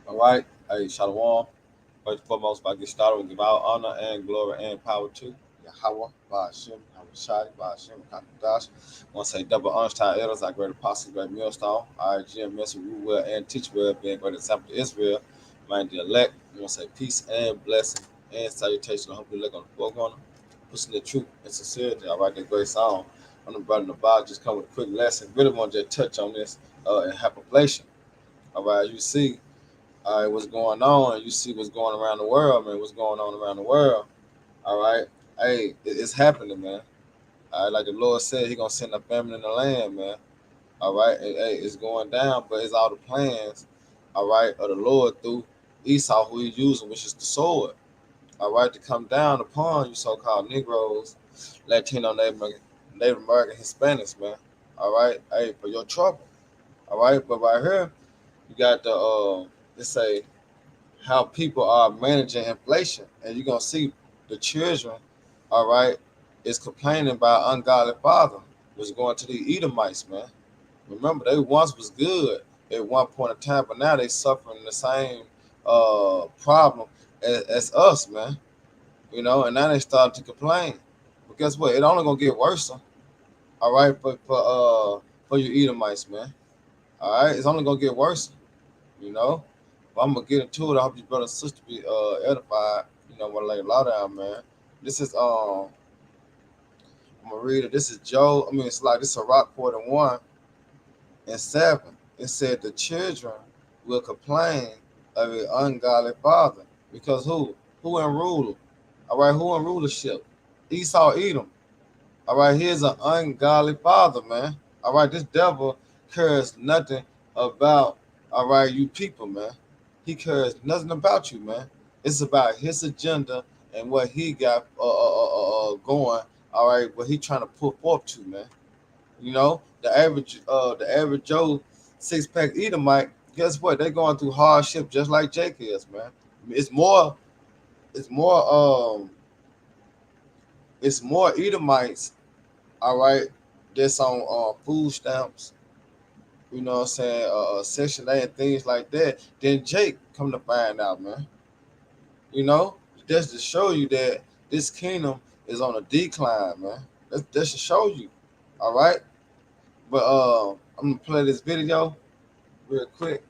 All right. Hey, Shalom. First and foremost, if I get started, we give all honor and glory and power to Yahweh, Ba'ashem, Shai, Ba'ashem, Kakadash. I want to say double honors to our elders, our great apostles, great millstone, our GM, Mr. Rule well and teach well, being great example to Israel, mind the elect. We want to say peace and blessing and salutation. I hope you look on the foreground, pushing the truth and sincerity. I write that great song. I'm the brother in the Bible, just come with a quick lesson. Really want to just touch on this in hyperplation. All right, you see what's going on, and you see what's going around the world, man. What's going on around the world? All right, hey, it's happening, man. All right, like the Lord said, He gonna send a famine in the land, man. All right, hey, it's going down, but it's all the plans, all right, of the Lord through Esau, who He's using, which is the sword, all right, to come down upon you, so-called Negroes, Latino, Native American, Hispanics, man. All right, hey, for your trouble, all right. But right here, you got the let's say how people are managing inflation, and you're gonna see the children, all right, is complaining about ungodly father, was going to the Edomites, man. Remember, they once was good at one point in time, but now they suffering the same problem as us, man. And now they starting to complain. But guess what? It only gonna get worse, all right, for you Edomites, man. All right, it's only gonna get worse, you know. But I'm gonna get into it. I hope you brother and sister be edified. What like law down, man. This is I'm gonna read it. This is Joe. I mean, it's like this is a rock 41:7. It said the children will complain of an ungodly father because who in rule? All right, who in rulership? Esau Edom. All right, here's an ungodly father, man. All right, this devil cares nothing about, all right, you people, man. He cares nothing about you, man. It's about his agenda and what he got going. All right, what he trying to put forth to, man. The average Joe 6 pack Edomite. Guess what? They going through hardship just like Jake is, man. It's more. It's more. It's more Edomites, all right, that's on food stamps, what I'm saying, Section 8 and things like that, then Jake come to find out, man. You know, that's to show you that this kingdom is on a decline, man. That should show you, all right? But I'm going to play this video real quick,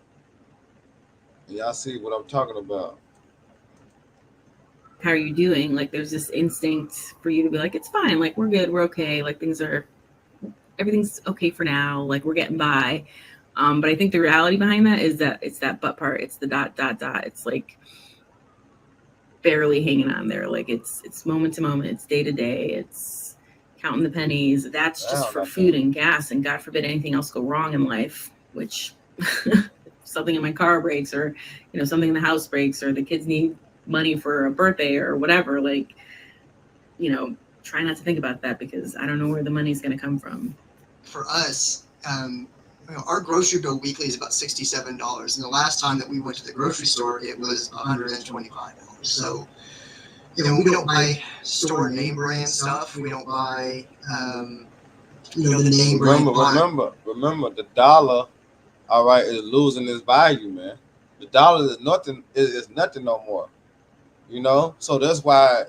and y'all see what I'm talking about. How are you doing? Like, there's this instinct for you to be like, it's fine. Like, we're good. We're okay. Like, everything's okay for now. Like, we're getting by. But I think the reality behind that is that it's that but part. It's the ... It's like barely hanging on there. Like, it's moment to moment. It's day to day. It's counting the pennies. That's just for food and gas. And God forbid anything else go wrong in life, which something in my car breaks, or, something in the house breaks, or the kids need money for a birthday or whatever. Like, try not to think about that, because I don't know where the money's going to come from. For us, our grocery bill weekly is about $67, and the last time that we went to the grocery store, it was $125. So, we don't buy store name brand stuff. We don't buy, the name brand. Remember, the dollar, all right, is losing its value, man. The dollar is nothing. Is nothing no more. So that's why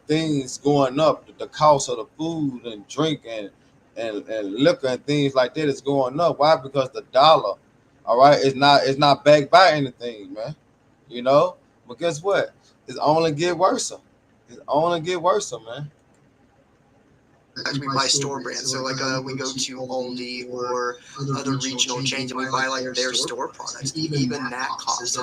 things going up. The cost of the food and drink and liquor and things like that is going up. Why? Because the dollar, all right, it's not backed by anything, man. you know but guess what? It's only get worse. It's only get worse, man. We buy store brand. So like we go to Aldi or other regional chains and we buy like their store products. Even that cost is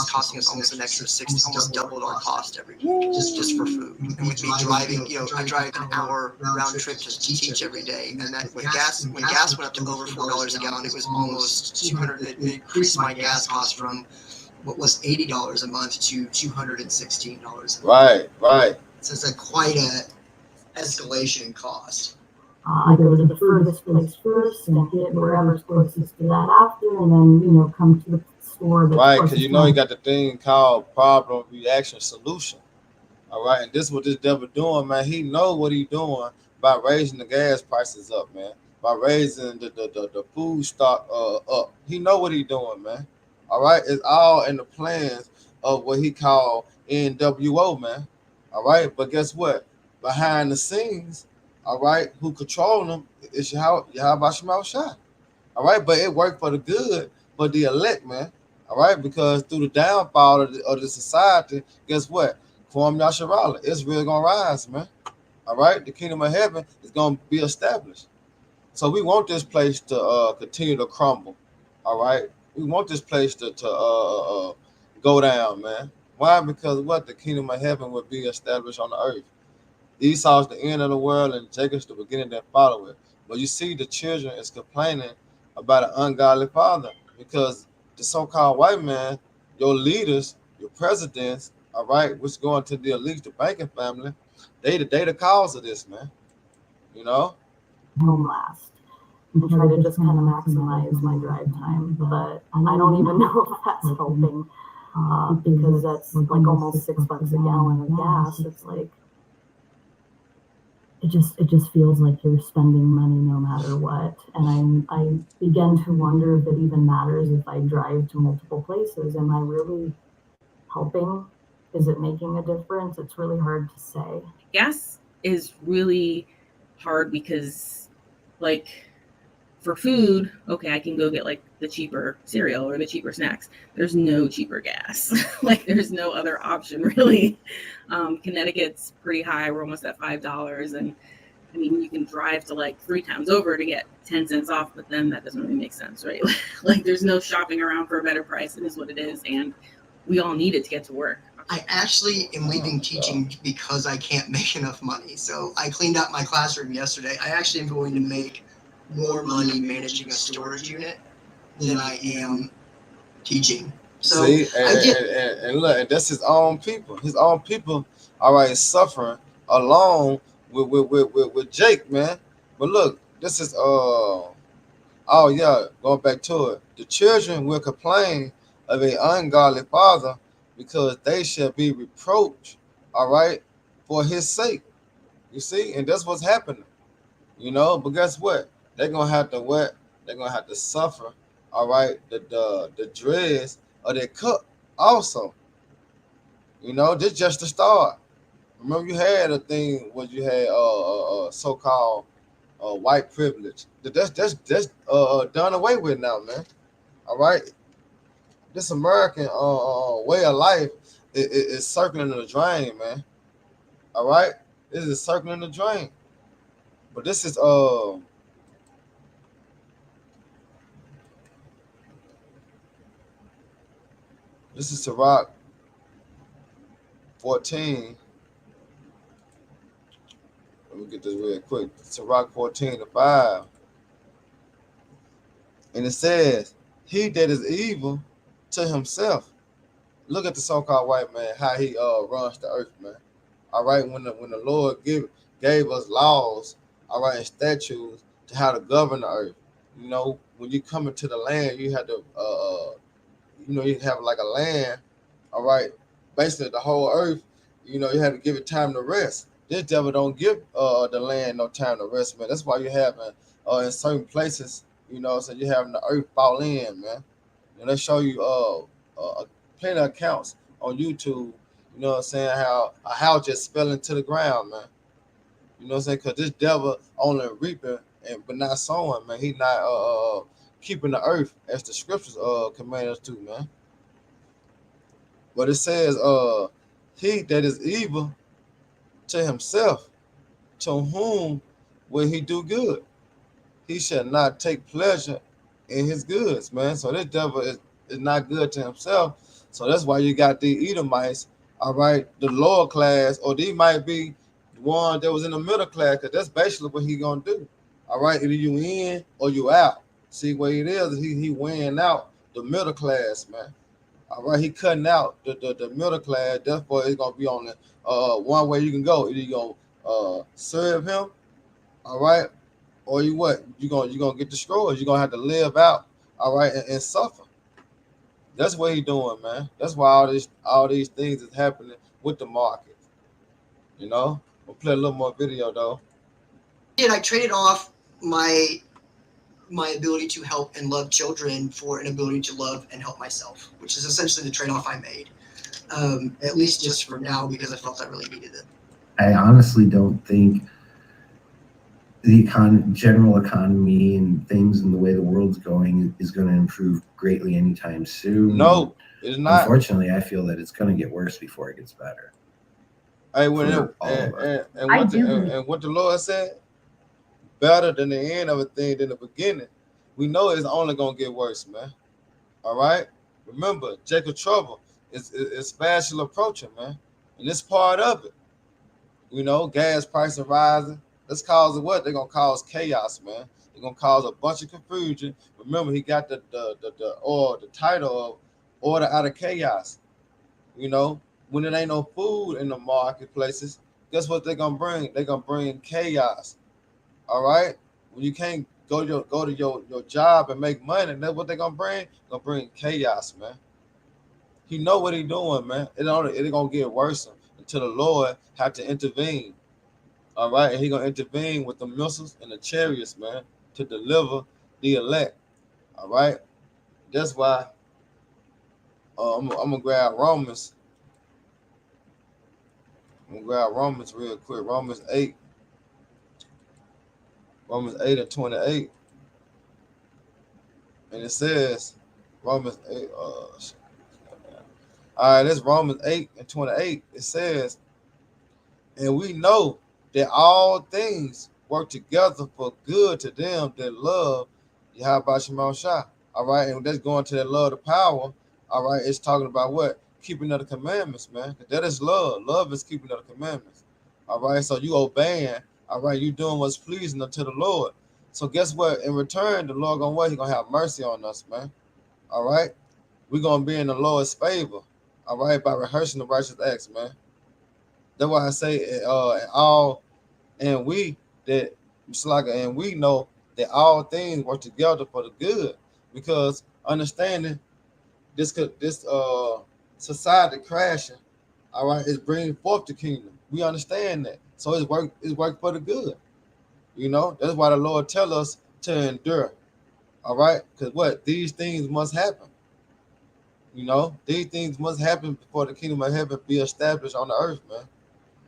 costing us almost an extra 60, almost doubled our cost every week just for food. And we'd be driving, I drive an hour round trip to teach every day, and that when gas went up to over $4 a gallon, it was almost 200. It increased my gas cost from what was $80 a month to $216 a month. Right. So it's quite a escalation in cost. I go to the furthest place first and get wherever's closest to that after, and then, come to the store. Right, because you got the thing called problem, reaction, solution. All right, and this is what this devil doing, man. He know what he doing by raising the gas prices up, man. By raising the food stock up. He know what he doing, man. All right, it's all in the plans of what he called NWO, man. All right, but guess what? Behind the scenes, all right, who control them is Yahweh Shai. All right, but it worked for the good for the elect, man. All right, because through the downfall of the society, guess what? Kwam Yasharala, Israel gonna rise, man. All right, the kingdom of heaven is gonna be established. So we want this place to continue to crumble. All right, we want this place to go down, man. Why? Because what? The kingdom of heaven will be established on the earth. Esau's the end of the world and Jacob's the beginning that follow it. But you see, the children is complaining about an ungodly father because the so-called white man, your leaders, your presidents, all right, which going to the elites, the banking family, they the cause of this, man. You know. Home last and try to just kind of maximize my drive time, but I don't even know if that's helping because that's like almost $6 a gallon of gas. It's like it just feels like you're spending money no matter what, and I begin to wonder if it even matters if I drive to multiple places. Am I really helping? Is it making a difference? It's really hard to say. Gas is really hard because, like, for food, okay, I can go get like the cheaper cereal or the cheaper snacks. There's no cheaper gas. Like, there's no other option, really. Connecticut's pretty high. We're almost at $5. And I mean, you can drive to like 3 towns over to get 10 cents off, but then that doesn't really make sense, right? Like, there's no shopping around for a better price. It is what it is. And we all need it to get to work. I actually am leaving teaching because I can't make enough money. So I cleaned out my classroom yesterday. I actually am going to make more money managing a storage unit than I am teaching. So see, and look, and that's his own people. His own people, all right, suffering along with Jake, man. But look, this is oh yeah, going back to it. The children will complain of an ungodly father because they shall be reproached, all right, for his sake. You see, and that's what's happening. You know, but guess what? They're gonna have to what? They're gonna have to suffer, all right, the dregs of their cup also. You know, this just the start. Remember, you had a thing where you had so-called white privilege. That's done away with now, man. All right, this American way of life is circling the drain, man. All right, this is circling the drain. But this is Sirach 14. Let me get this real quick. Sirach 14:5. And it says, he that is evil to himself. Look at the so-called white man, how he runs the earth, man. All right, when the Lord gave us laws, all right, and statutes to how to govern the earth. You know, when you come into the land, you have to you have like a land, all right, basically the whole earth, you have to give it time to rest. This devil don't give the land no time to rest, man. That's why you having in certain places, so you having the earth fall in, man. And they show you plenty of accounts on YouTube, you know what I'm saying, how a house just fell into the ground, man. You know what I'm saying? Because this devil only reaping but not sowing, man. He not keeping the earth as the scriptures command us to, man. But it says, he that is evil to himself, to whom will he do good? He shall not take pleasure in his goods, man. So this devil is not good to himself. So that's why you got the Edomites, all right, the lower class, or they might be the one that was in the middle class, because that's basically what he gonna do. All right, either you in or you out. See what it is, he weighing out the middle class, man. All right, he cutting out the middle class. Therefore, it's gonna be on the one way you can go. Either you gonna serve him, all right, or you gonna get destroyed. You're gonna have to live out, all right, and suffer. That's what he's doing, man. That's why all these things is happening with the market. We'll play a little more video though. I traded off my my ability to help and love children for an ability to love and help myself, which is essentially the trade-off I made. At least just for now, because I felt I really needed it. I honestly don't think the general economy and things and the way the world's going is going to improve greatly anytime soon. No, it's not. Unfortunately, I feel that it's going to get worse before it gets better. Hey, and what the Lord said, better than the end of a thing than the beginning. We know it's only gonna get worse, man. All right. Remember, Jacob trouble is fast approaching, man, and it's part of it. Gas prices rising. Let's cause what? They're gonna cause chaos, man. They're gonna cause a bunch of confusion. Remember, he got the title of order out of chaos. When it ain't no food in the marketplaces, guess what they're gonna bring? They're gonna bring chaos. All right. When you can't go to your job and make money, that's what they're gonna bring. Gonna bring chaos, man. He know what he doing, man. It gonna get worse until the Lord have to intervene. All right, and he gonna intervene with the missiles and the chariots, man, to deliver the elect. All right, that's why I'm gonna grab Romans. I'm gonna grab Romans real quick. Romans 8 and 28, and it says Romans 8. All right, it's Romans 8 and 28. It says, and we know that all things work together for good to them that love Yahweh Shema Shah. All right, and that's going to that love the power. All right, it's talking about what? Keeping of the commandments, man. That is love. Love is keeping of the commandments. All right, so you obeying. All right, you doing what's pleasing unto the Lord. So guess what? In return, the Lord gonna what? He gonna have mercy on us, man. All right, we're gonna be in the Lord's favor. All right, by rehearsing the righteous acts, man. That's why I say, and we that and we know that all things work together for the good, because understanding this society crashing, all right, is bringing forth the kingdom. We understand that, so it's work for the good. That's why the Lord tell us to endure. All right, because what these things must happen. These things must happen before the kingdom of heaven be established on the earth, man.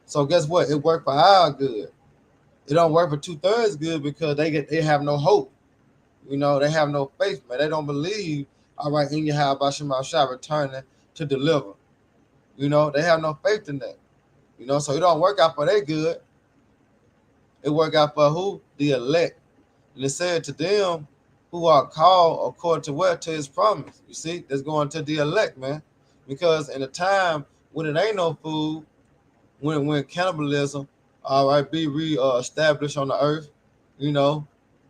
So guess what? It worked for our good. It don't work for 2/3 good because they have no hope. They have no faith, man. They don't believe. All right, in Yahweh Shema Shah returning to deliver. They have no faith in that. So it don't work out for their good. It work out for who? The elect. And it said to them who are called according to what? To his promise. You see, that's going to the elect, man. Because in a time when it ain't no food, when cannibalism, all right, be established on the earth, through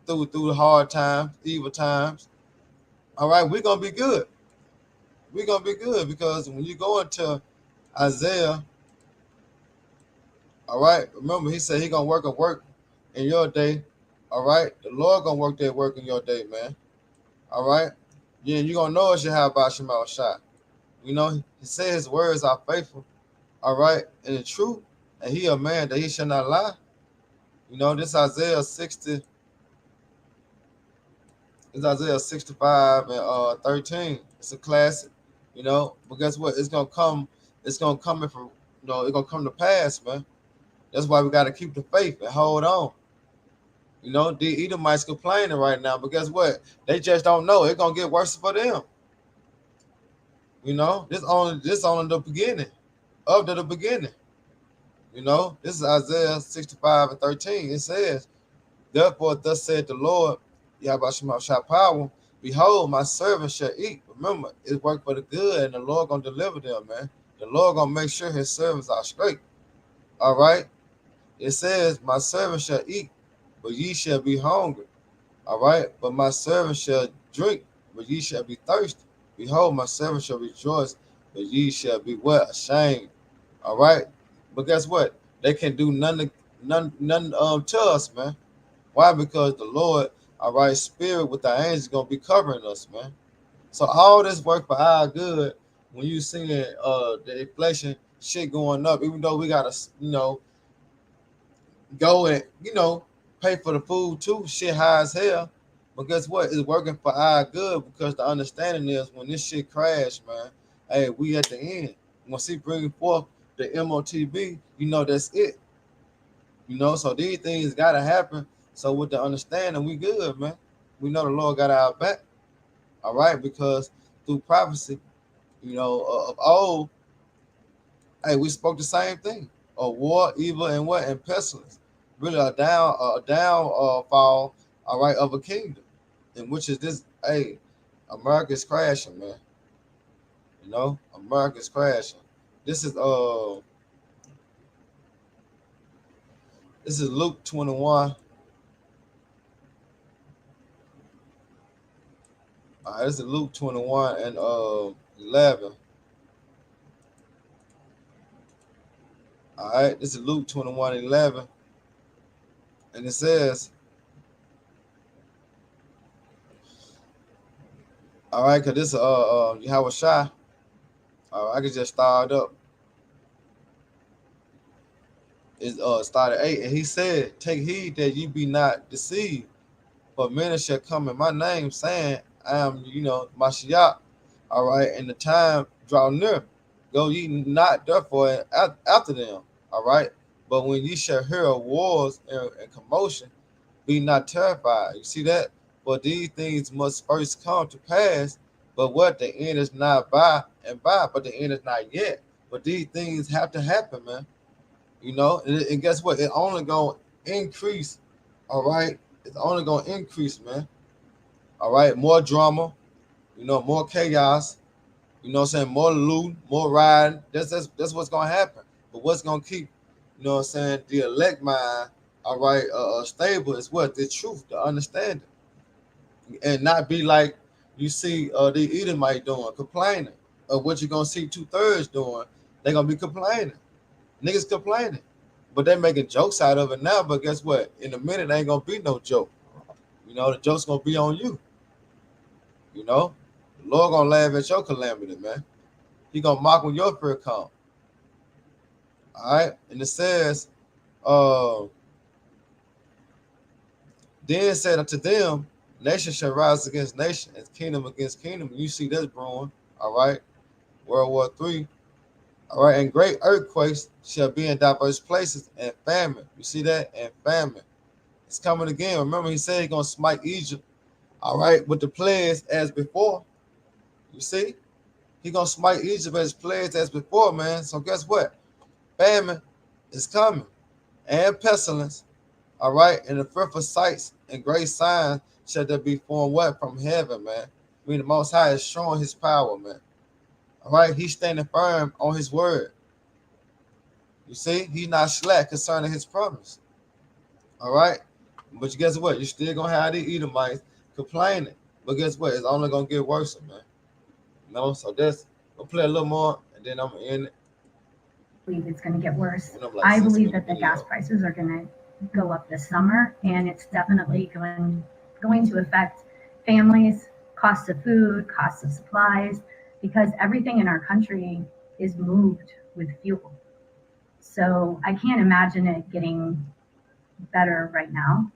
the hard times, evil times, all right, we're gonna be good. We're gonna be good because when you go into Isaiah, all right, remember he said he gonna work a work in your day. All right, the Lord gonna work that work in your day, man. All right, yeah, you gonna know it's Yahweh Shema Shah. He said his words are faithful. All right, and the truth, and he a man that he shall not lie. This Isaiah 60. It's Isaiah 65 and 13. It's a classic. But guess what? It's gonna come. It's gonna come from. It's gonna come to pass, man. That's why we gotta keep the faith and hold on. The Edomites complaining right now, but guess what? They just don't know. It's gonna get worse for them. This only the beginning of the beginning. This is Isaiah 65 and 13. It says, therefore, thus said the Lord, Yahweh Shema Shah power, behold, my servant shall eat. Remember, it worked for the good, and the Lord gonna deliver them, man. The Lord gonna make sure his servants are straight. All right. It says, my servant shall eat, but ye shall be hungry. All right. But my servant shall drink, but ye shall be thirsty. Behold, my servant shall rejoice, but ye shall be what? Ashamed. All right. But guess what? They can do none to us, man. Why? Because the Lord, all right, spirit with the angels gonna be covering us, man. So all this work for our good. When you seeing the inflation shit going up, even though we gotta go and pay for the food too, shit high as hell. But guess what? It's working for our good because the understanding is when this shit crash, man, hey, we at the end. Once he bring forth the MOTB, you know that's it. You know, so these things gotta happen. So with the understanding, we good, man. We know the Lord got our back. All right, because through prophecy, of old, hey, we spoke the same thing. Of war, evil, and what? And pestilence. Really fall, all right, of a kingdom. And which is this, hey, America's crashing, man. America's crashing. This is Luke 21. All right, this is Luke 21 and 11. All right, this is Luke 21 and 11. And it says, all right, because this Yahweh Shai. All right, I can just start up. It started 8, and he said, "Take heed that ye be not deceived, for many shall come in my name, saying, I am, Mashiach. All right, and the time draw near. Go ye not therefore after them. All right, but when ye shall hear of wars and commotion, be not terrified." You see that? For these things must first come to pass, but what the end is not by, but the end is not yet. But these things have to happen, man. And guess what? It only gonna increase. All right, it's only gonna increase, man. All right, more drama, more chaos. You know what I'm saying? More loot, more riding. That's what's gonna happen. But what's gonna keep, the elect mind, all right, stable is what? The truth, the understanding. And not be like you see the Edomite doing, complaining. Or what you're gonna see 2/3 doing, they're gonna be complaining. Niggas complaining. But they're making jokes out of it now. But guess what? In a minute, ain't gonna be no joke. The joke's gonna be on you. The Lord gonna laugh at your calamity, man. He gonna mock when your fear come. All right, and it says, then said unto them, nation shall rise against nation, and kingdom against kingdom. You see this brewing, all right? World War III. All right, and great earthquakes shall be in diverse places, and famine. You see that? And famine. It's coming again. Remember, he said he's gonna smite Egypt, all right, with the plagues as before. You see? He gonna smite Egypt as plagues as before, man. So guess what? Famine is coming. And pestilence. All right, and the fearful sights and great signs shall there be formed what? From heaven, man. I mean, the Most High is showing his power, man. All right, he's standing firm on his word. You see, he's not slack concerning his promise. All right, but you guess what? You're still gonna have the Edomites complaining. But guess what? It's only gonna get worse, man. So that's we'll play a little more, and then I'm gonna end it. I believe it's going to get worse. I believe that the gas prices are going to go up this summer, and it's definitely going to affect families, costs of food, costs of supplies, because everything in our country is moved with fuel. So I can't imagine it getting better right now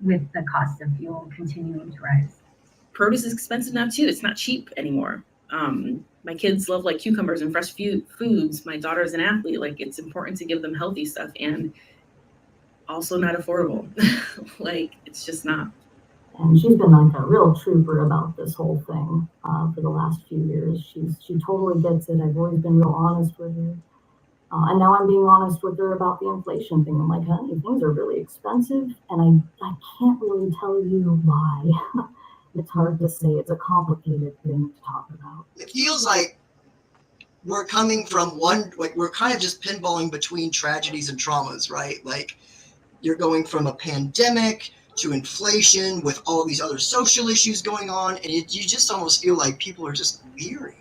with the cost of fuel continuing to rise. Produce is expensive now too. It's not cheap anymore. My kids love like cucumbers and fresh foods. My daughter's an athlete. Like, it's important to give them healthy stuff, and also not affordable. Like, it's just not. And she's been like a real trooper about this whole thing for the last few years. She totally gets it. I've always been real honest with her. And now I'm being honest with her about the inflation thing. I'm like, honey, things are really expensive, and I can't really tell you why. It's hard to say. It's a complicated thing to talk about. It feels like we're coming from we're kind of just pinballing between tragedies and traumas, right? Like, you're going from a pandemic to inflation with all these other social issues going on, and you just almost feel like people are just weary.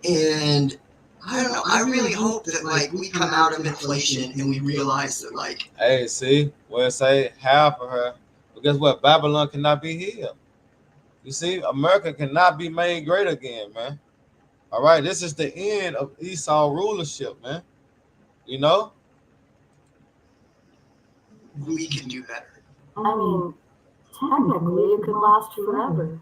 And I don't know. I really hope that like we come out of inflation and we realize that like. Hey, see, well, say half of her. But guess what? Babylon cannot be healed. You see, America cannot be made great again, man. All right, this is the end of Esau rulership, man. We can do better. I mean, technically it could last forever.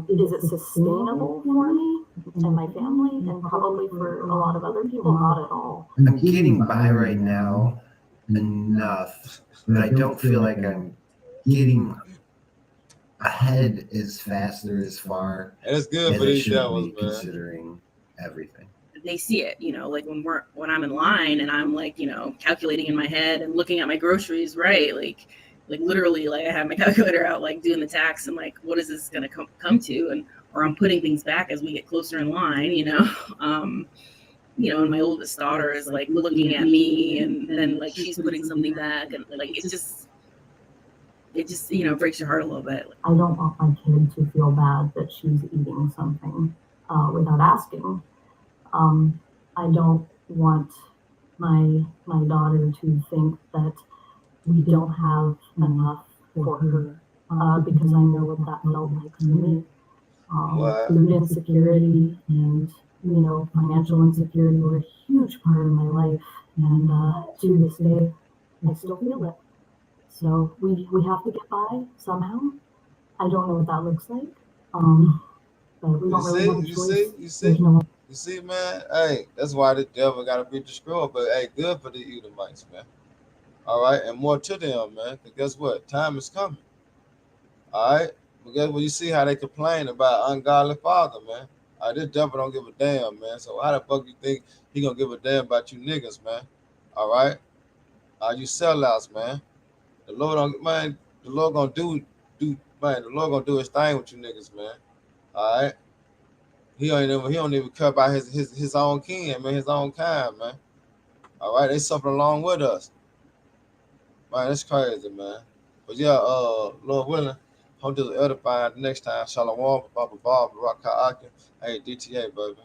Is it sustainable for me and my family, and probably for a lot of other people? Not at all. I'm getting by right now enough, but I don't feel like I'm getting ahead as fast or as far And it's good as for I these should devils, be, man. considering everything. They see it, like when I'm in line and I'm like, calculating in my head and looking at my groceries, right? Like literally, like I have my calculator out, like doing the tax and like, what is this going to come to? And, or I'm putting things back as we get closer in line, and my oldest daughter is like looking at me, and then like she's putting something back, and like it just breaks your heart a little bit. I don't want my kid to feel bad that she's eating something without asking. I don't want my daughter to think that we don't have enough for her because I know what that felt like to me. Food insecurity and financial insecurity were a huge part of my life, and to this day I still feel it. So we have to get by somehow. I don't know what that looks like, but we don't really have a choice. You see, man. Hey, that's why the devil got to be destroyed. But hey, good for the Edomites, man. All right, and more to them, man. Because guess what? Time is coming. All right. But guess what? You see how they complain about ungodly father, man. All right, this devil don't give a damn, man. So how the fuck you think he gonna give a damn about you niggas, man? All right. You sellouts, man. The Lord don't, man. The Lord gonna man. The Lord gonna do his thing with you niggas, man. All right. He don't even care about his own kin, man. His own kind, man. All right. They suffer along with us, man. That's crazy, man. But yeah, Lord willing, hope this will edify next time. Shalom, Baba Bob, Rock Hey, DTA, baby.